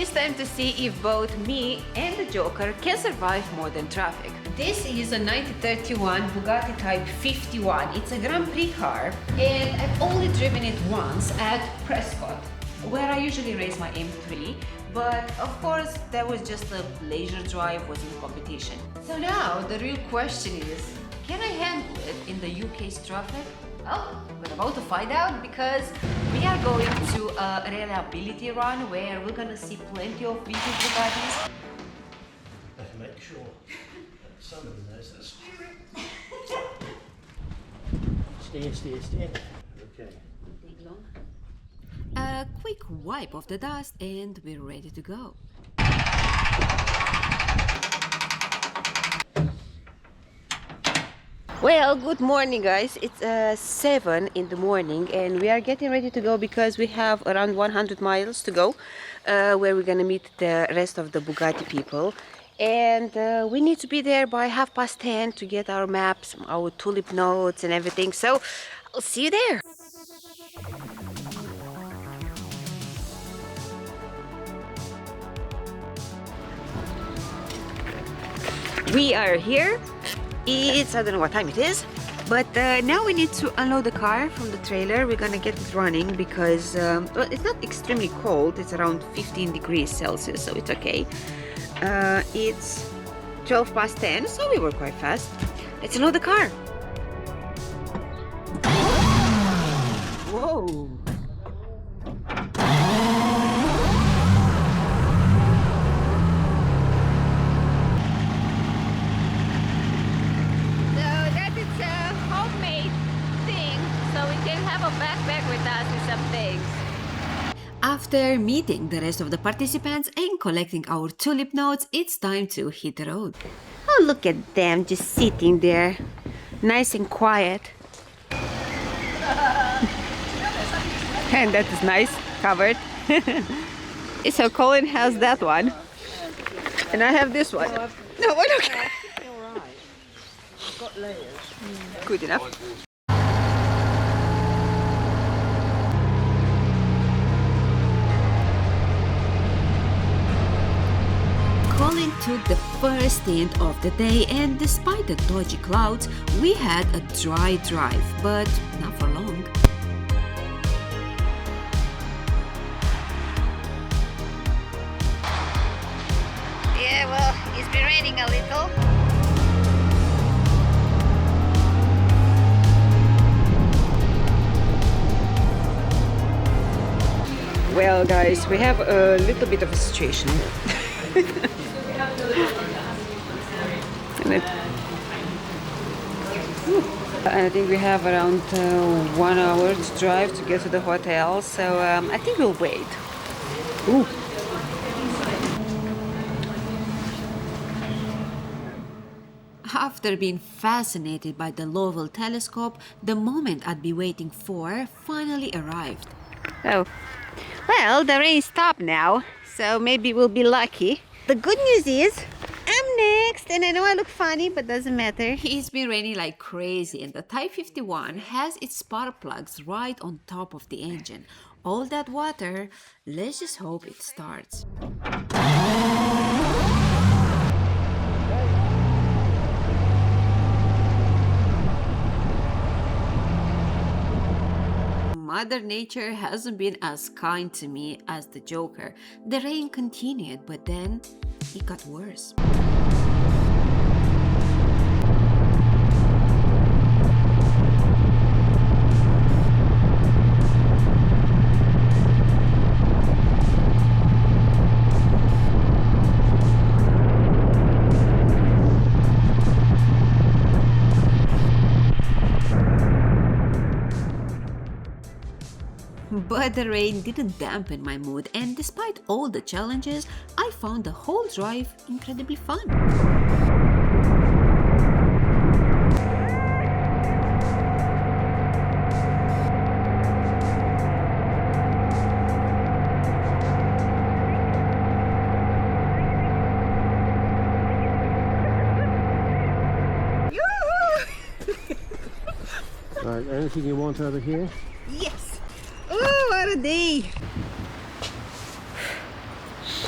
it's time to see if both me and the Joker can survive modern traffic. This is a 1931 Bugatti Type 51. It's a Grand Prix car, and I've only driven it once at Prescott, where I usually race my M3. But of course, that was just a leisure drive, wasn't a competition. So now the real question is, can I handle it in the UK's traffic? Well, we're about to find out, because we are going to a reliability run where we're gonna see plenty of vintage Bugattis. Make sure that somebody knows the steering. Steer. Okay. Take long. A quick wipe of the dust and we're ready to go. Well, good morning guys. It's 7 in the morning and we are getting ready to go because we have around 100 miles to go where we're gonna meet the rest of the Bugatti people. And we need to be there by 10:30 to get our maps, our tulip notes and everything. So I'll see you there. We are here. It's, I don't know what time it is, but now we need to unload the car from the trailer. We're gonna get it running because well, it's not extremely cold. It's around 15 degrees Celsius, so it's okay. It's 10:12, so we were quite fast. Let's unload the car. Whoa! Backpack with us with some things. After meeting the rest of the participants and collecting our tulip notes, it's time to hit the road. Oh, look at them just sitting there, nice and quiet. And that is nice, covered. So Colin has that one, and I have this one. No, what? Okay. All right. I've got layers. Good enough. Colin took the first stint of the day, and despite the dodgy clouds, we had a dry drive, but not for long. Yeah, well, it's been raining a little. Well, guys, we have a little bit of a situation. I think we have around 1 hour to drive to get to the hotel, so I think we'll wait. Ooh. After being fascinated by the Lowell telescope, the moment I'd be waiting for finally arrived. Oh, well, the rain stopped now, so maybe we'll be lucky. The good news is I'm next, and I know I look funny, but doesn't matter. It's been raining like crazy, and the Type 51 has its spark plugs right on top of the engine. All that water, let's just hope it starts. Mother Nature hasn't been as kind to me as the Joker. The rain continued, but then it got worse. But the rain didn't dampen my mood, and despite all the challenges, I found the whole drive incredibly fun. Right, anything you want over here? Yes! Oh, what a day!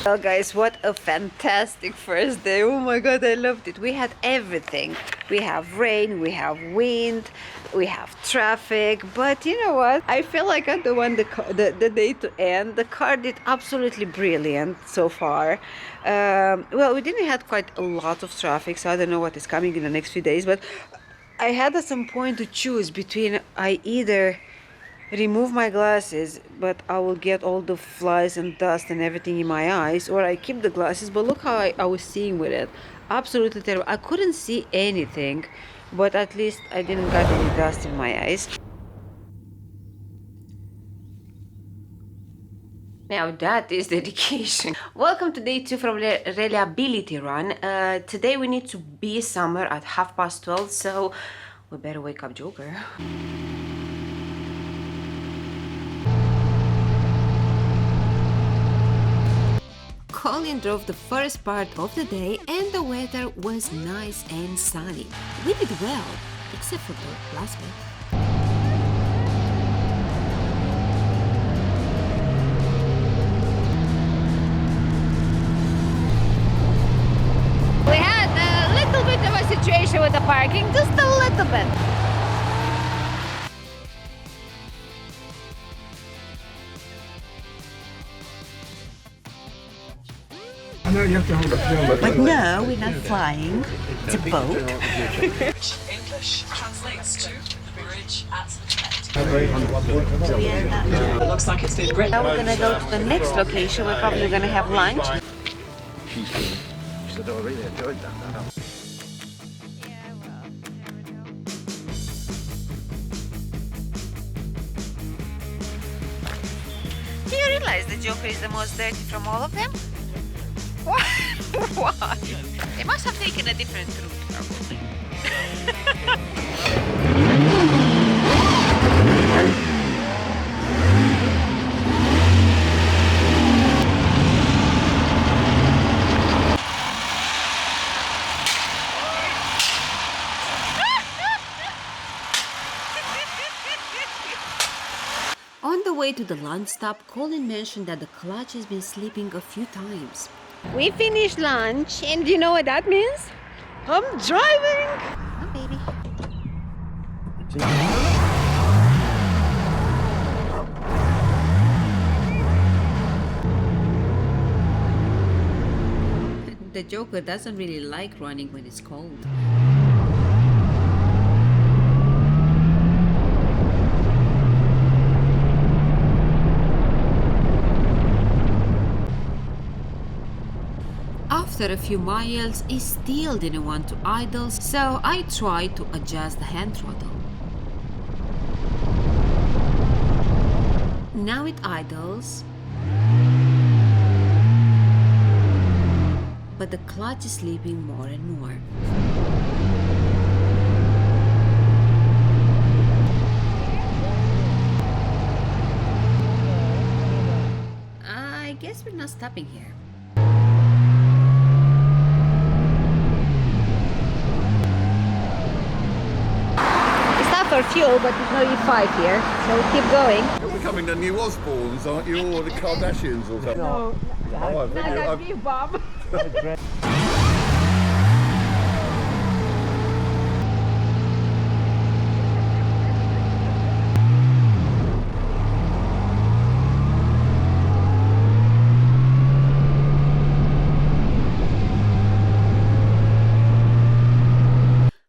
Well guys, what a fantastic first day. Oh my god, I loved it. We had everything. We have rain, we have wind, we have traffic, but you know what? I feel like I don't want the day to end. The car did absolutely brilliant so far. Well, we didn't have quite a lot of traffic, so I don't know what is coming in the next few days, but I had at some point to choose between I either remove my glasses, but I will get all the flies and dust and everything in my eyes, or I keep the glasses, but look how I was seeing with it. Absolutely terrible. I couldn't see anything, but at least I didn't get any dust in my eyes. Now that is dedication. Welcome to day 2 from reliability run. Today we need to be somewhere at 12:30, so we better wake up Joker. Colin drove the first part of the day and the weather was nice and sunny. We did well, except for the last bit. We had a little bit of a situation with the parking, just a little bit. But no, we're not flying. It's a boat. English translates to the bridge at the It looks like it's been great. Now we're gonna go to the next location. We're probably gonna have lunch. She said, oh, I really enjoyed that. Do you realize the Joker is the most dirty from all of them? Why? Why? They must have taken a different route, probably. On the way to the lunch stop, Colin mentioned that the clutch has been slipping a few times. We finished lunch, and you know what that means? I'm driving! Oh, baby. The Joker doesn't really like running when it's cold. After a few miles, I still didn't want to idle, so I tried to adjust the hand throttle. Now it idles, but the clutch is slipping more and more. I guess we're not stopping here. For fuel, but there's no E5 here, so we'll keep going. You're becoming the new Osbournes, aren't you, or the Kardashians or something? No, not that me, Bob.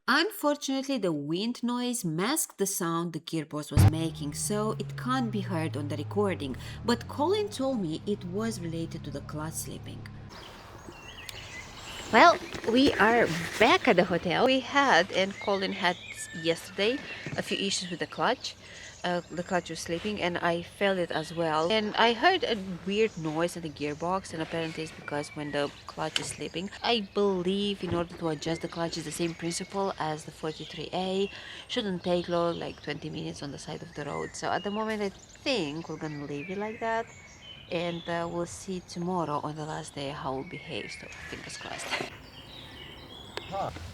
Unfortunately, the wind noise masked the sound the gearbox was making, so it can't be heard on the recording, but Colin told me it was related to the clutch slipping. Well, we are back at the hotel. We had, and Colin had yesterday, a few issues with the clutch. The clutch was slipping and I felt it as well. And I heard a weird noise in the gearbox, and apparently it's because when the clutch is slipping. I believe in order to adjust the clutch is the same principle as the 43A. Shouldn't take long, like 20 minutes on the side of the road. So at the moment I think we're gonna leave it like that. And we'll see tomorrow on the last day how it behaves, so fingers crossed.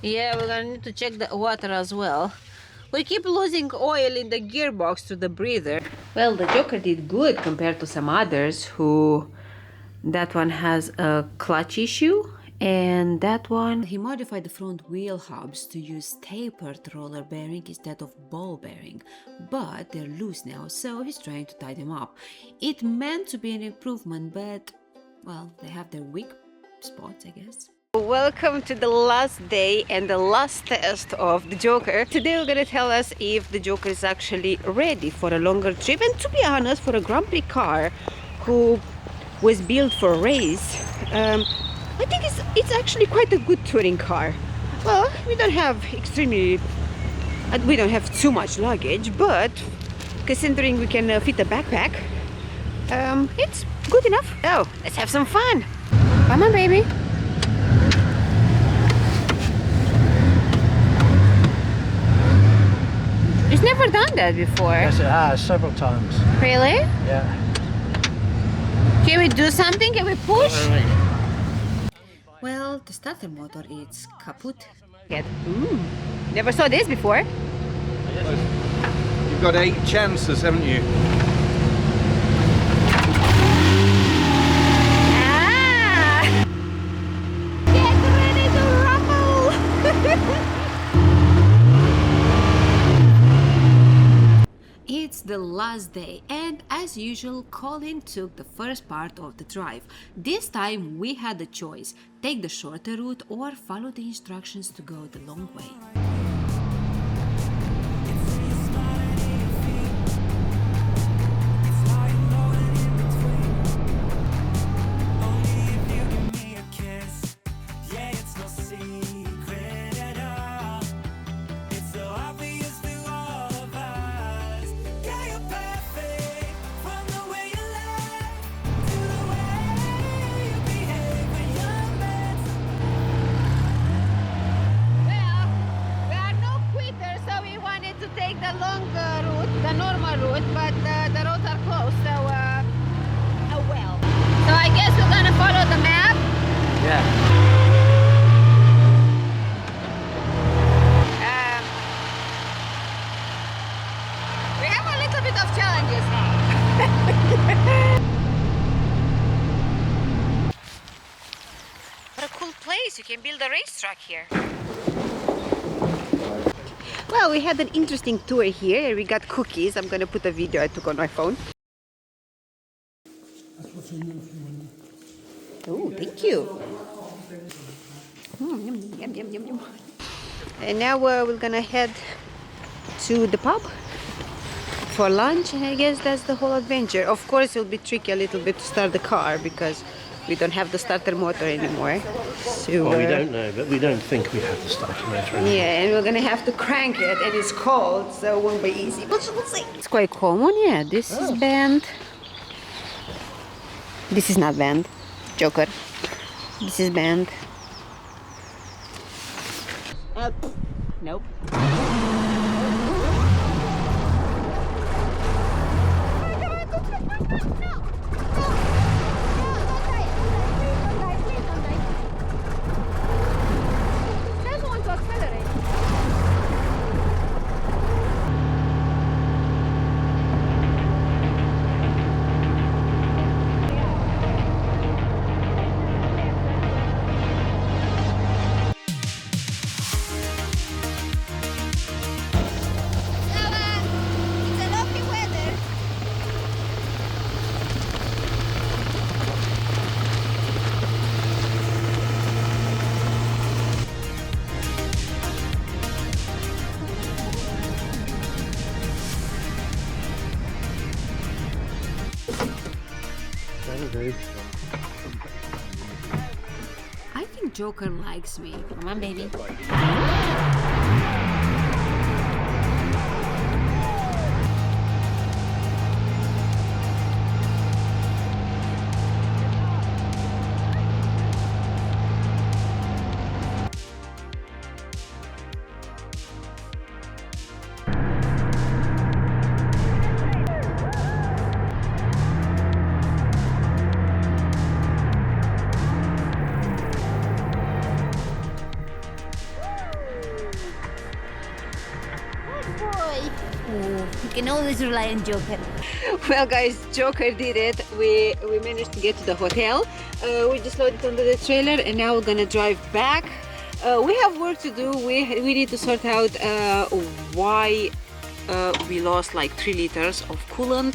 Yeah, we're gonna need to check the water as well. We keep losing oil in the gearbox to the breather. Well, the Joker did good compared to some others who That one has a clutch issue, and that one he modified the front wheel hubs to use tapered roller bearing instead of ball bearing, but they're loose now, so he's trying to tie them up. It meant to be an improvement, but well, they have their weak spots, I guess. Welcome to the last day and the last test of the Joker. Today we're gonna tell us if the Joker is actually ready for a longer trip, and to be honest, for a Grand Prix car who was built for a race, I think it's actually quite a good touring car. Well, we don't have too much luggage, but considering we can fit a backpack, it's good enough. So let's have some fun. Come on, baby. He's never done that before. Yes, it has, several times. Really? Yeah. Can we do something? Can we push? Well, the starter motor is kaput. Never saw this before. You've got 8 chances, haven't you? Ah! Get ready to rumble! It's the last day, and as usual, Colin took the first part of the drive. This time we had the choice: take the shorter route or follow the instructions to go the long way. The longer route, the normal route, but the roads are closed, so oh well. So I guess we're gonna follow the map. Yeah. We have a little bit of challenges. What a cool place! You can build a racetrack here. Well, we had an interesting tour here. We got cookies. I'm going to put a video I took on my phone. Oh, thank you. Yum, yum, yum, yum. And now we're going to head to the pub for lunch. And I guess that's the whole adventure. Of course, it'll be tricky a little bit to start the car because we don't have the starter motor anymore. So, Well, we don't know, but we don't think we have the starter motor anymore. yeah, and we're gonna have to crank it, and it's cold, so it won't be easy. But we'll see. It's quite common, yeah. This is band. This is not band. Joker. This is band. Nope. I think Joker likes me. Come on, baby. You can always rely on Joker. Well guys, Joker did it. We managed to get to the hotel. We just loaded onto the trailer and now we're gonna drive back. We have work to do. We need to sort out why we lost like 3 liters of coolant.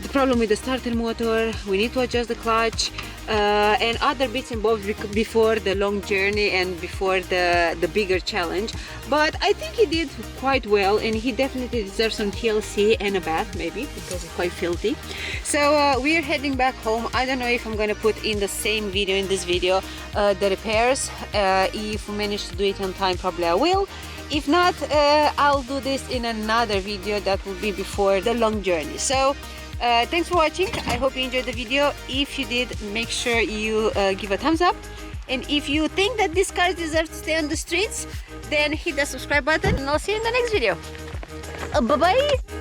The problem with the starter motor, we need to adjust the clutch and other bits and bobs before the long journey and before the bigger challenge. But I think he did quite well and he definitely deserves some TLC and a bath maybe because it's quite filthy. So we are heading back home. I don't know if I'm gonna put in the same video, in this video, the repairs. If we manage to do it on time, probably I will. If not, I'll do this in another video that will be before the long journey. So thanks for watching. I hope you enjoyed the video. If you did, make sure you give a thumbs up. And if you think that this car deserves to stay on the streets, then hit the subscribe button and I'll see you in the next video. Bye-bye!